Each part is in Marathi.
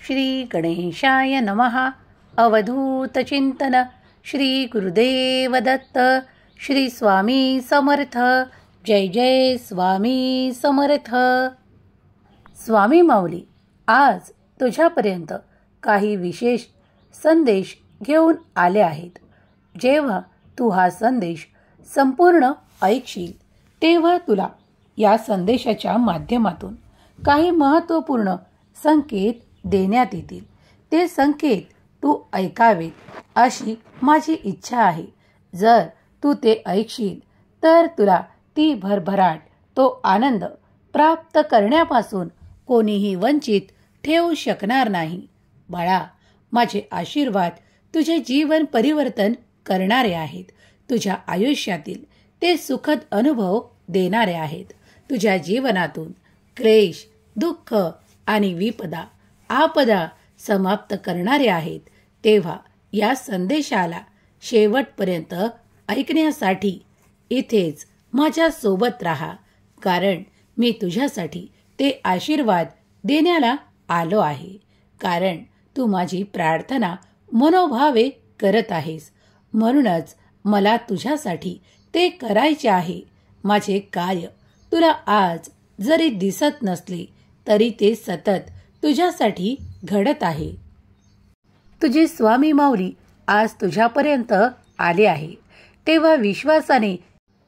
श्री गणेशाय नमः. अवधूत चिंतन. श्री गुरुदेव दत्त. श्री स्वामी समर्थ. जय जय स्वामी समर्थ. स्वामी माऊली आज तुझ्यापर्यंत काही विशेष संदेश घेऊन आले आहेत. जेव्हा तू हा संदेश संपूर्ण ऐकशील तेव्हा तुला या संदेशाच्या माध्यमातून काही महत्त्वपूर्ण संकेत देण्यात येतील. ते संकेत तू ऐकावेत अशी माझी इच्छा आहे. जर तू ते ऐकशील तर तुला ती भरभराट, तो आनंद प्राप्त करण्यापासून कोणीही वंचित ठेवू शकणार नाही. बाळा, माझे आशीर्वाद तुझे जीवन परिवर्तन करणारे आहेत. तुझ्या आयुष्यातील ते सुखद अनुभव देणारे आहेत. तुझ्या जीवनातून क्लेश, दुःख आणि विपदा, आपदा समाप्त करणारे आहेत. तेव्हा या संदेशाला शेवटपर्यंत ऐकण्यासाठी इथेच माझ्या सोबत राहा, कारण मी तुझ्यासाठी ते आशीर्वाद देण्याला आलो आहे. कारण तू माझी प्रार्थना मनोभावे करत आहेस, म्हणूनच मला तुझ्यासाठी ते करायचे आहे. माझे कार्य तुला आज जरी दिसत नसले तरी ते सतत तुझ्यासाठी घडत आहे. तुझी स्वामी माऊली आज तुझ्यापर्यंत आले आहे. तेव्हा विश्वासाने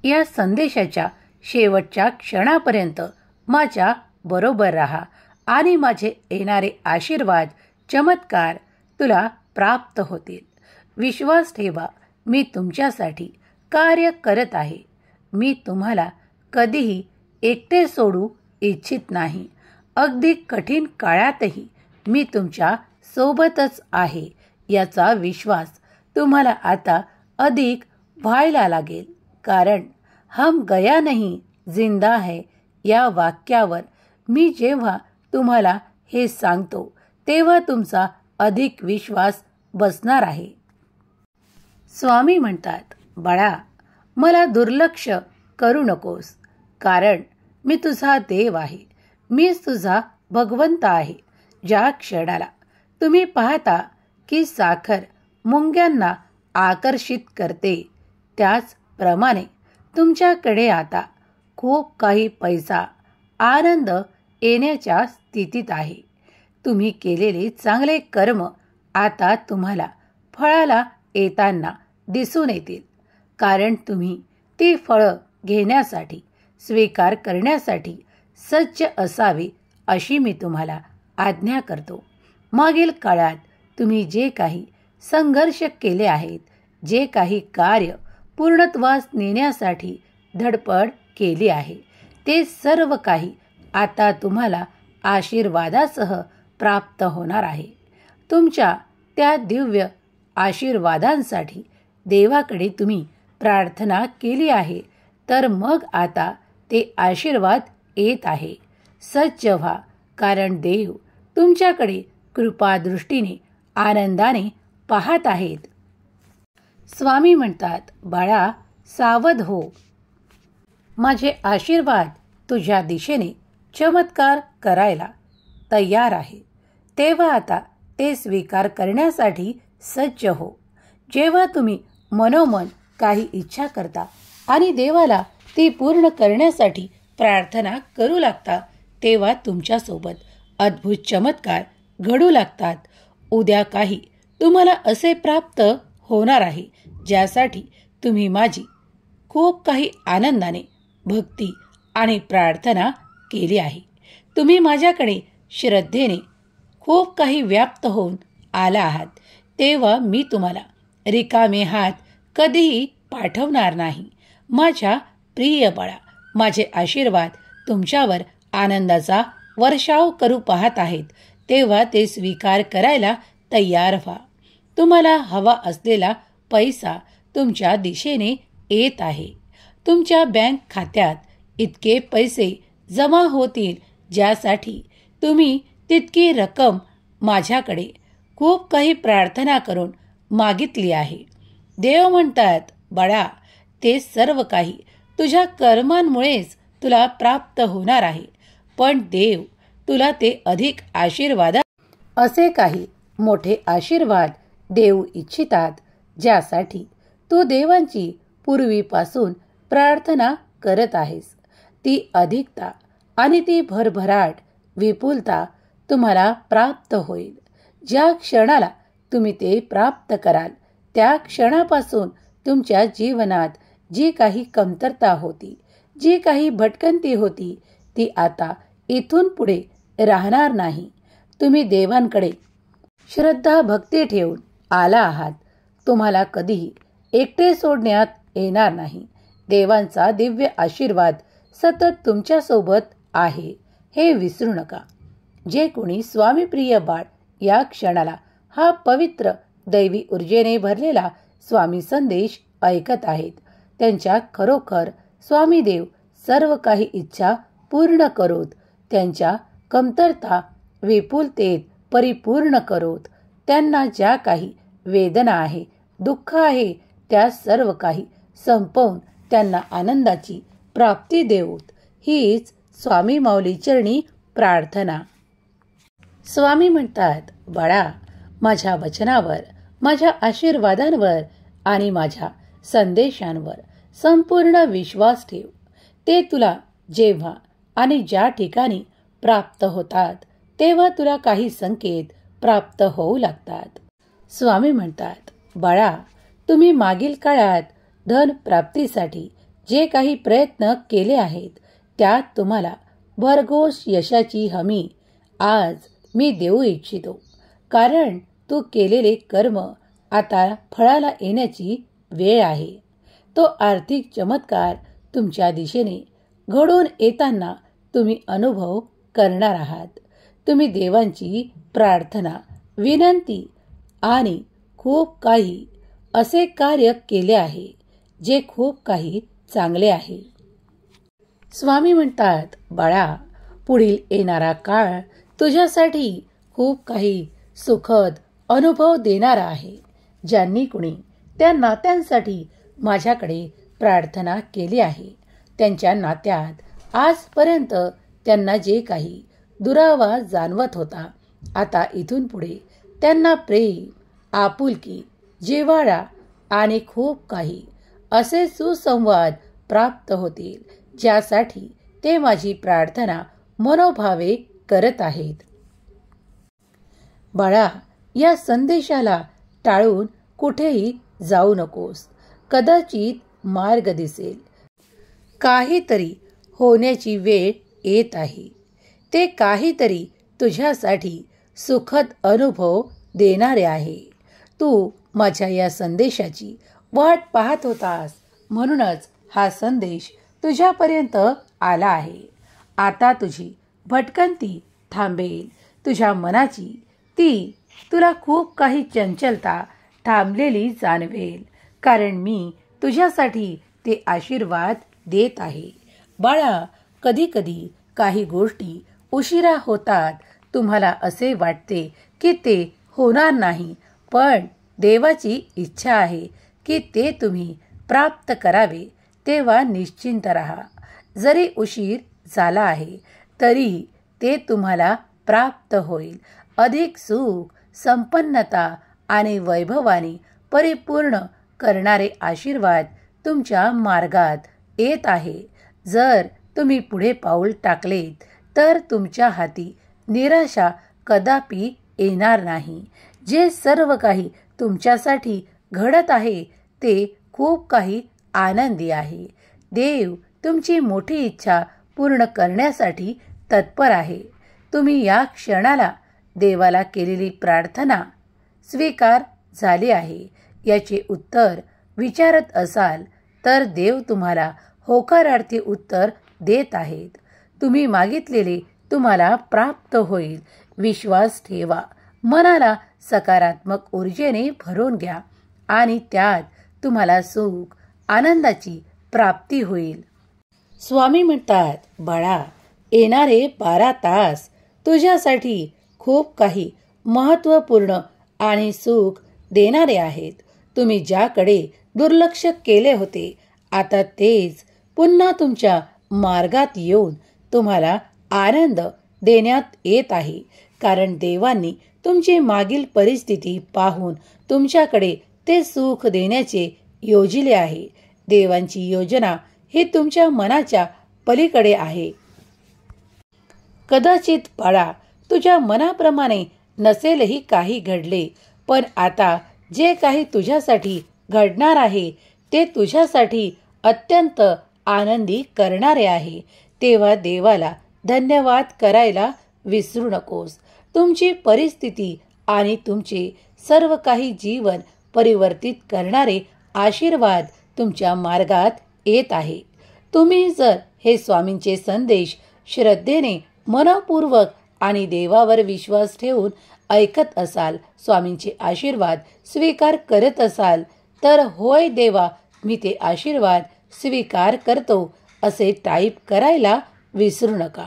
या संदेशाच्या शेवटच्या क्षणापर्यंत माझ्या बरोबर राहा आणि माझे येणारे आशीर्वाद, चमत्कार तुला प्राप्त होतील. विश्वास ठेवा, मी तुमच्यासाठी कार्य करत आहे. मी तुम्हाला कधीही एकटे सोडू इच्छित नाही. अगदी कठीण काळातही मी तुमच्या सोबतच आहे याचा विश्वास तुम्हाला आता अधिक व्हायला लागेल. कारण हम गया नहीं जिंदा है या वाक्यावर मी जेव्हा तुम्हाला हे सांगतो तेव्हा तुमचा अधिक विश्वास बसणार आहे. स्वामी म्हणतात, बाळा, मला दुर्लक्ष करू नकोस, कारण मी तुझा देव आहे. मीच तुझा भगवंत आहे. ज्या क्षणाला तुम्ही पाहता की साखर मुंग्यांना आकर्षित करते, त्याचप्रमाणे तुमच्याकडे आता खूप काही पैसा, आनंद येण्याच्या स्थितीत आहे. तुम्ही केलेले चांगले कर्म आता तुम्हाला फळाला येताना दिसून येतील. कारण तुम्ही ती फळं घेण्यासाठी, स्वीकार करण्यासाठी सज्ज असावे अशी मी तुम्हाला आज्ञा करतो. मागील काळात तुम्ही जे काही संघर्ष केले आहेत, जे काही कार्य पूर्णत्वास नेण्यासाठी धडपड केली आहे, ते सर्व काही आता तुम्हाला आशीर्वादासह प्राप्त होणार आहे. तुमच्या त्या दिव्य आशीर्वादांसाठी देवाकडे तुम्ही प्रार्थना केली आहे, तर मग आता ते आशीर्वाद येत आहे. सज्ज व्हा, कारण देव तुमच्याकडे कृपादृष्टीने आनंदाने पाहत आहेत. स्वामी म्हणतात, बाळा, सावध हो. माझे आशीर्वाद तुझ्या दिशेने चमत्कार करायला तयार आहे. तेव्हा आता ते स्वीकार करण्यासाठी सज्ज हो. जेव्हा तुम्ही मनोमन काही इच्छा करता आणि देवाला ती पूर्ण करण्यासाठी प्रार्थना करू लागता, तेव्हा तुमच्यासोबत अद्भुत चमत्कार घडू लागतात. उद्या काही तुम्हाला असे प्राप्त होणार आहे ज्यासाठी तुम्ही माझी खूप काही आनंदाने भक्ती आणि प्रार्थना केली आहे. तुम्ही माझ्याकडे श्रद्धेने खूप काही व्याप्त होऊन आला आहात. तेव्हा मी तुम्हाला रिकामे हात कधीही पाठवणार नाही. माझ्या प्रिय बाळा, माझे आशीर्वाद तुमच्यावर आनंदाचा वर्षाव करू पाहत आहेत. तेव्हा ते स्वीकार करायला तयार व्हा. तुम्हाला हवा असलेला पैसा तुमच्या दिशेने येत आहे. तुमच्या बँक खात्यात इतके पैसे जमा होतील ज्यासाठी तुम्ही तितकी रक्कम माझ्याकडे खूप काही प्रार्थना करून मागितली आहे. देव म्हणतात, बाळा, ते सर्व काही तुझ्या कर्मांमुळेच तुला प्राप्त होणार आहे. पण देव तुला ते अधिक आशीर्वादात असे काही मोठे आशीर्वाद देऊ इच्छितात ज्यासाठी तू देवांची पूर्वीपासून प्रार्थना करत आहेस. ती अधिकता आणि ती भरभराट विपुलता तुम्हाला प्राप्त होईल. ज्या क्षणाला तुम्ही ते प्राप्त कराल त्या क्षणापासून तुमच्या जीवनात जी काही कमतरता होती, जी काही भटकंती होती, ती आता इथून पुढे राहणार नाही. तुम्ही देवांकडे श्रद्धा भक्ती ठेवून आला आहात. तुम्हाला कधीही एकटे सोडण्यात येणार नाही. देवांचा दिव्य आशीर्वाद सतत तुमच्यासोबत आहे हे विसरू नका. जे कोणी स्वामीप्रिय बाळ या क्षणाला हा पवित्र दैवी ऊर्जेने भरलेला स्वामी संदेश ऐकत आहेत, त्यांच्या खरोखर स्वामी देव सर्व काही इच्छा पूर्ण करोत. त्यांच्या कमतरता विपुलतेत परिपूर्ण करोत. त्यांना ज्या काही वेदना आहे, दुःख आहे, त्या सर्व काही संपवून त्यांना आनंदाची प्राप्ती देऊत. हीच स्वामी माऊली चरणी प्रार्थना. स्वामी म्हणतात, बाळा, माझ्या वचनावर, माझ्या आशीर्वादांवर आणि माझ्या संदेशांवर संपूर्ण विश्वास ठेव. ते तुला जेव्हा आणि ज्या ठिकाणी प्राप्त होतात तेव्हा तुला काही संकेत प्राप्त होऊ लागतात. स्वामी म्हणतात, बाळा, तुम्ही मागील काळात धन प्राप्तीसाठी जे काही प्रयत्न केले आहेत त्यात तुम्हाला भरघोस यशाची हमी आज मी देऊ इच्छितो. कारण तू केलेले कर्म आता फळाला येण्याची वेळ आहे. तो आर्थिक चमत्कार तुमच्या दिशेने घडून येताना तुम्ही अनुभव करणार आहात. तुम्ही देवांची प्रार्थना, विनंती आणि खूप काही असे कार्य केले आहे जे खूप काही चांगले आहे. स्वामी म्हणतात, बाळा, पुढील येणारा काळ तुझ्यासाठी खूप काही सुखद अनुभव देणारा आहे. ज्यांनी कुणी त्या नात्यांसाठी माझ्याकडे प्रार्थना केली आहे, त्यांच्या नात्यात आजपर्यंत त्यांना जे काही दुरावा जाणवत होता, आता इथून पुढे त्यांना प्रेम, आपुलकी, जिव्हाळा आणि खूप काही असे सुसंवाद प्राप्त होतील ज्यासाठी ते माझी प्रार्थना मनोभावे करत आहेत. बाळा, या संदेशाला टाळून कुठेही जाऊ नकोस. कदाचित मार्ग दिसेल. काहीतरी होण्याची वेळ येत आहे. ते काहीतरी तुझ्यासाठी सुखद अनुभव देणारे आहे. तू माझ्या या संदेशाची वाट पाहत होतास, म्हणूनच हा संदेश तुझ्यापर्यंत आला आहे. आता तुझी भटकंती थांबेल. तुझ्या मनाची ती तुला खूप काही चंचलता थांबलेली जाणवेल. कारण मी तुझ्यासाठी ते आशीर्वाद देत आहे. बाळा, कधी कधी काही गोष्टी उशिरा होतात. तुम्हाला असे वाटते की ते होणार नाही, पण देवाची इच्छा आहे की ते तुम्ही प्राप्त करावे. तेव्हा निश्चिंत राहा. जरी उशीर झाला आहे तरी ते तुम्हाला प्राप्त होईल. अधिक सुख, संपन्नता आणि वैभवाने परिपूर्ण करणारे आशीर्वाद तुमच्या मार्गात येत आहे. जर तुम्ही पुढे पाऊल टाकलेत तर तुमच्या हाती निराशा कदापि येणार नाही. जे सर्व काही तुमच्यासाठी घडत आहे ते खूप काही आनंदी आहे. देव तुमची मोठी इच्छा पूर्ण करण्यासाठी तत्पर आहे. तुम्ही या क्षणाला देवाला केलेली प्रार्थना स्वीकार झाली आहे याचे उत्तर विचारत असाल तर देव तुम्हाला होकारार्थी उत्तर देत आहेत. तुम्ही मागितलेले तुम्हाला प्राप्त होईल. विश्वास ठेवा. मनाला सकारात्मक ऊर्जेने भरून घ्या आणि त्यात तुम्हाला सुख, आनंदाची प्राप्ती होईल. स्वामी म्हणतात, बाळा, येणारे 12 तास तुझ्यासाठी खूप काही महत्त्वपूर्ण आणि सुख देणारे आहेत. तुम्ही ज्याकडे दुर्लक्ष केले होते, आता तेच पुन्हा तुमच्या मार्गात येऊन तुम्हाला आनंद देण्यात येत आहे. कारण देवांनी तुमची मागील परिस्थिती पाहून तुमच्याकडे ते सुख देण्याचे योजिले आहे. देवांची योजना ही तुमच्या मनाच्या पलीकडे आहे. कदाचित बाळा, तुझ्या मनाप्रमाणे नसेलही काही घडले, पण आता जे काही तुझ्यासाठी घडणार आहे ते तुझ्यासाठी अत्यंत आनंदी करणारे आहे. तेव्हा देवाला धन्यवाद करायला विसरू नकोस. तुमची परिस्थिती आणि तुमचे सर्व काही जीवन परिवर्तित करणारे आशीर्वाद तुमच्या मार्गात येत आहे. तुम्ही जर हे स्वामींचे संदेश श्रद्धेने, मनपूर्वक आणि देवावर विश्वास ठेवून ऐकत असाल, स्वामींचे आशीर्वाद स्वीकार करत असाल, तर होय देवा, मी ते आशीर्वाद स्वीकार करतो असे टाईप करायला विसरू नका.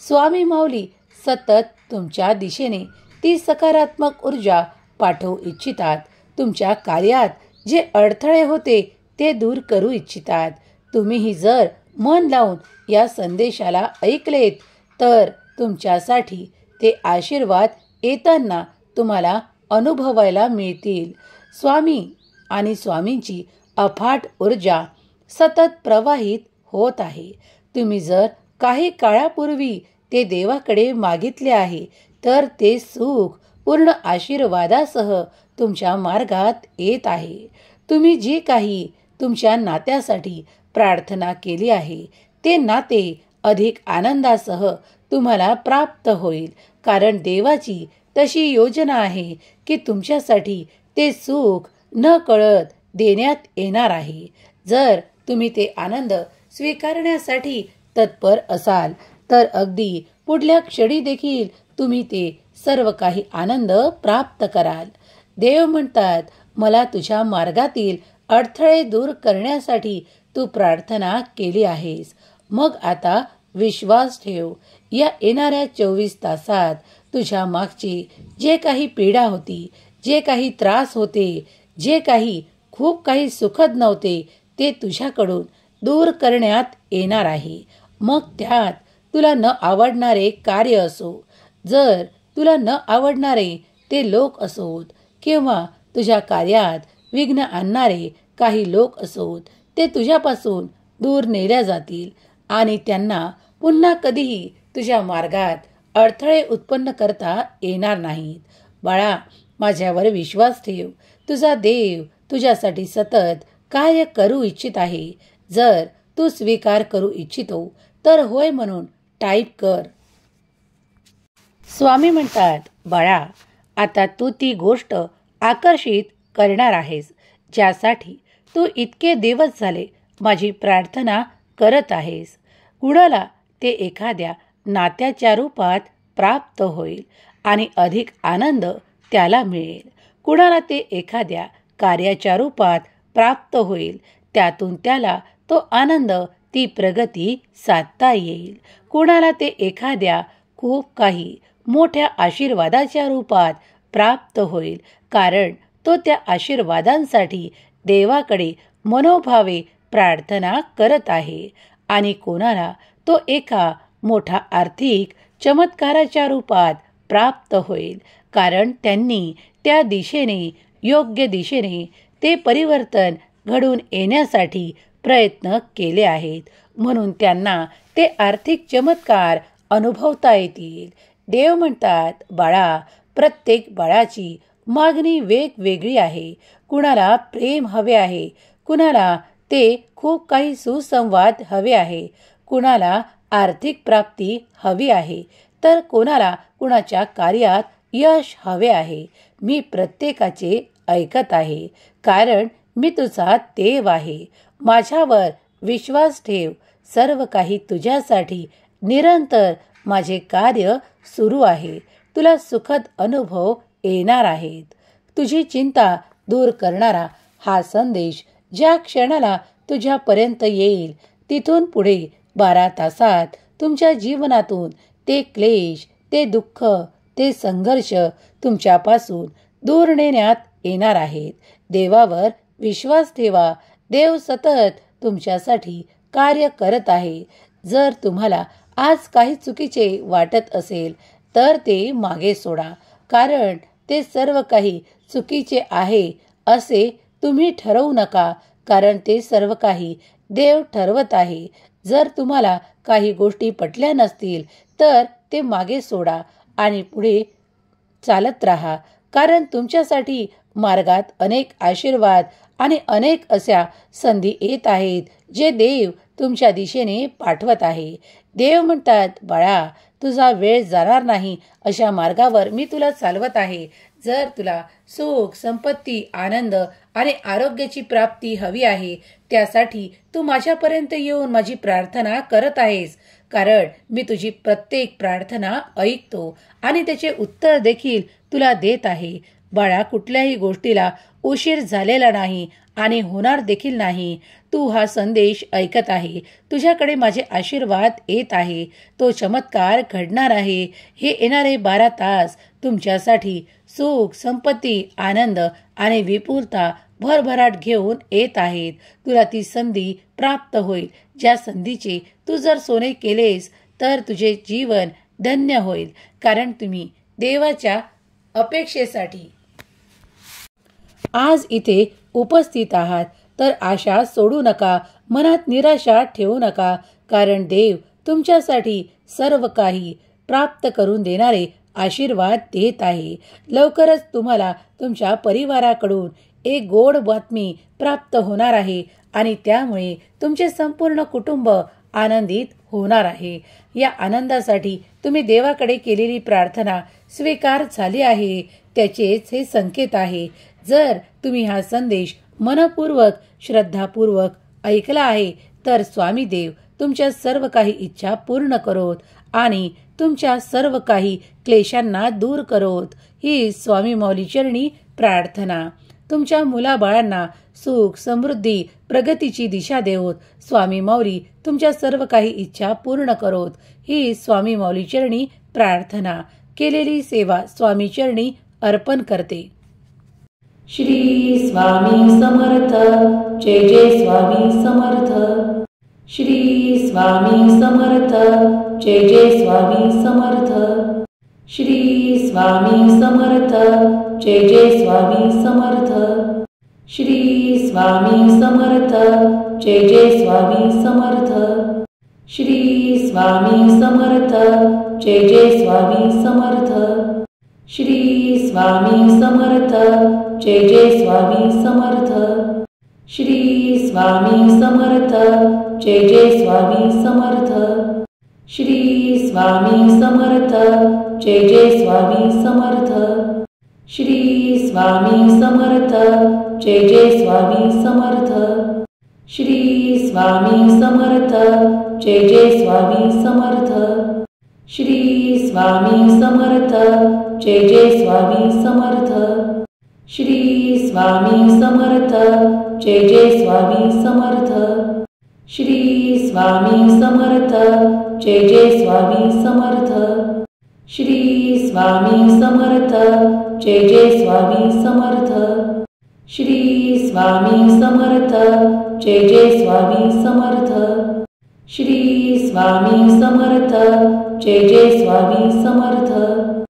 स्वामी माऊली सतत तुमच्या दिशेने ती सकारात्मक ऊर्जा पाठवू इच्छितात. तुमच्या कार्यात जे अडथळे होते ते दूर करू इच्छितात. तुम्हीही जर मन लावून या संदेशाला ऐकलेत तर तुमच्यासाठी ते आशीर्वाद येताना तुम्हाला अनुभवायला मिळतील. स्वामी आणि स्वामींची अफाट ऊर्जा सतत प्रवाहित होत आहे. तुम्ही जर काही काळापूर्वी ते देवाकडे मागितले आहे तर ते सुख पूर्ण आशीर्वादासह तुमच्या मार्गात येत आहे. तुम्ही जी काही तुमच्या नात्यासाठी प्रार्थना केली आहे ते नाते अधिक आनंदासह तुम्हाला प्राप्त होईल. कारण देवाची तशी योजना आहे की तुमच्यासाठी ते सुख न कळत देण्यात येणार आहे. जर तुम्ही ते आनंद स्वीकारण्यासाठी तत्पर असाल तर अगदी पुढल्या क्षणी देखील तुम्ही ते सर्व काही आनंद प्राप्त कराल. देव म्हणतात, मला तुझ्या मार्गातील अडथळे दूर करण्यासाठी तू प्रार्थना केली आहेस. मग आता विश्वास ठेव. या येणाऱ्या 24 तासात तुझ्या मागची जे काही पीडा होती, जे काही त्रास होते, जे काही खूप काही सुखद नव्हते ते तुझ्याकडून दूर करण्यात येणार आहे. मग त्यात तुला न आवडणारे कार्य असो, जर तुला न आवडणारे ते लोक असोत, किंवा तुझ्या कार्यात विघ्न आणणारे काही लोक असोत, ते तुझ्यापासून दूर नेल्या जातील आणि त्यांना पुन्हा कधीही तुझ्या मार्गात अडथळे उत्पन्न करता येणार नाहीत. बाळा, माझ्यावर विश्वास ठेव. तुझा देव तुझ्यासाठी सतत कार्य करू इच्छित आहे. जर तू स्वीकार करू इच्छितो तर होय म्हणून टाईप कर. स्वामी म्हणतात, बाळा, आता तू ती गोष्ट आकर्षित करणार आहेस ज्यासाठी तू इतके दिवस झाले माझी प्रार्थना करत आहेस. कुणाला ते एखाद्या नात्याच्या रूपात प्राप्त होईल आणि अधिक आनंद त्याला मिळेल. कुणाला ते एखाद्या कार्याच्या रूपात प्राप्त होईल, त्यातून त्याला तो आनंद, ती प्रगती साधता येईल. कुणाला ते एखाद्या खूप काही मोठ्या आशीर्वादाच्या रूपात प्राप्त होईल, कारण तो त्या आशीर्वादांसाठी देवाकडे मनोभावे प्रार्थना करत आहे. आणि कोणाला तो एका मोठा आर्थिक चमत्काराच्या रूपात प्राप्त होईल, कारण त्यांनी त्या दिशेने, योग्य दिशेने ते परिवर्तन घडून येण्यासाठी प्रयत्न केले आहेत. म्हणून त्यांना ते आर्थिक चमत्कार अनुभवता येतील. देव म्हणतात, बाळा, प्रत्येक बाळाची मागणी वेगवेगळी आहे. कुणाला प्रेम हवे आहे, कुणाला ते खूप काही सुसंवाद हवे आहे, कुणाला आर्थिक प्राप्ती हवी आहे, तर कोणाला कुणाच्या कार्यात यश हवे आहे. मी प्रत्येकाचे ऐकत आहे, कारण मी तुझा देव आहे. माझ्यावर विश्वास ठेव. सर्व काही तुझ्यासाठी निरंतर माझे कार्य सुरू आहे. तुला सुखद अनुभव येणार आहेत. तुझी चिंता दूर करणारा हा संदेश ज्या क्षणाला तुझ्यापर्यंत येईल, तिथून पुढे 12 तासात तुमच्या जीवनातून ते क्लेश, ते दुःख, ते संघर्ष तुमच्यापासून दूर नेण्यात येणार आहेत. देवावर विश्वास ठेवा. देव सतत तुमच्यासाठी कार्य करत आहे. जर तुम्हाला आज काही चुकीचे वाटत असेल तर ते मागे सोडा, कारण ते सर्व काही चुकीचे आहे असे तुम्ही ठरवू नका, कारण ते सर्व काही देव ठरवत आहे. जर तुम्हाला काही गोष्टी पटल्या नसतील तर ते मागे सोडा आणि पुढे चालत राहा, कारण तुमच्यासाठी मार्गात अनेक आशीर्वाद आणि अनेक अशा संधी येत आहेत जे देव तुमच्या दिशेने पाठवत आहे. देव म्हणतात, बाळा, तुझा वेळ जाणार नाही अशा मार्गावर मी तुला चालवत आहे. जर तुला सुख, संपत्ती, आनंद आणि आरोग्याची प्राप्ती हवी आहे, त्यासाठी तू माझ्यापर्यंत येऊन माझी प्रार्थना करत आहेस, कारण मी तुझी प्रत्येक प्रार्थना ऐकतो आणि त्याचे उत्तर देखील तुला देत आहे. बाळा, कुठल्याही गोष्टीला उशीर झालेला नाही आणि होणार देखील नाही. तू हा संदेश ऐकत आहे. तुझ्याकडे माझे आशीर्वाद येत आहे. तो चमत्कार घडणार आहे. हे येणारे 12 तास तुमच्यासाठी सुख, संपत्ती, आनंद आणि विपुलता भरभराट घेऊन येत आहेत. तुला ती संधी प्राप्त होईल. ज्या संधीचे तू जर सोने केलेस तर तुझे जीवन धन्य होईल, कारण तुम्ही देवाच्या अपेक्षेसाठी आज इथे उपस्थित आहात. तर आशा सोडू नका, मनात निराशा ठेवू नका, कारण देव तुमच्यासाठी सर्व काही प्राप्त करून देणारे आशीर्वाद देत आहे. लवकरच तुम्हाला तुमच्या परिवाराकडून एक गोड बातमी प्राप्त होणार आहे आणि त्यामुळे तुमचे संपूर्ण कुटुंब आनंदित होणार आहे. या आनंदासाठी तुम्ही देवाकडे केलेली प्रार्थना स्वीकार झाली आहे, त्याचेच हे संकेत आहे. जर तुम्ही हा संदेश मनपूर्वक, श्रद्धापूर्वक ऐकला आहे तर स्वामी देव तुमच्या सर्व काही इच्छा पूर्ण करोत आणि तुमच्या सर्व काही क्लेशांना दूर करोत. ही स्वामी माऊली चरणी प्रार्थना. तुमच्या मुलाबाळांना सुख, समृद्धी, प्रगतीची दिशा देवोत. स्वामी माऊली तुमच्या सर्व काही इच्छा पूर्ण करोत. ही स्वामी माऊली चरणी प्रार्थना. केलेली सेवा स्वामी चरणी अर्पण करते. श्री स्वामी समर्थ. जय जय स्वामी समर्थ. श्री स्वामी समर्थ. जय जय स्वामी समर्थ. श्री स्वामी समर्थ. जय जय स्वामी समर्थ. श्री स्वामी समर्थ. जय जय स्वामी समर्थ. श्री स्वामी समर्थ. जय जय स्वामी समर्थ. श्री स्वामी समर्थ. जय जय स्वामी समर्थ. श्री स्वामी समर्थ. जय जय स्वामी समर्थ. श्री स्वामी समर्थ. जय जय स्वामी समर्थ. श्री स्वामी समर्थ. जय जय स्वामी समर्थ. श्री स्वामी समर्थ. जय जय स्वामी समर्थ. श्री स्वामी समर्थ. जय जय स्वामी समर्थ. श्री स्वामी समर्थ. जय जय स्वामी समर्थ. श्री स्वामी समर्थ. जय जय स्वामी समर्थ. श्री स्वामी समर्थ. जय जय स्वामी समर्थ. श्री स्वामी समर्थ. जय जय स्वामी समर्थ. श्री स्वामी समर्थ. जय जय स्वामी समर्थ.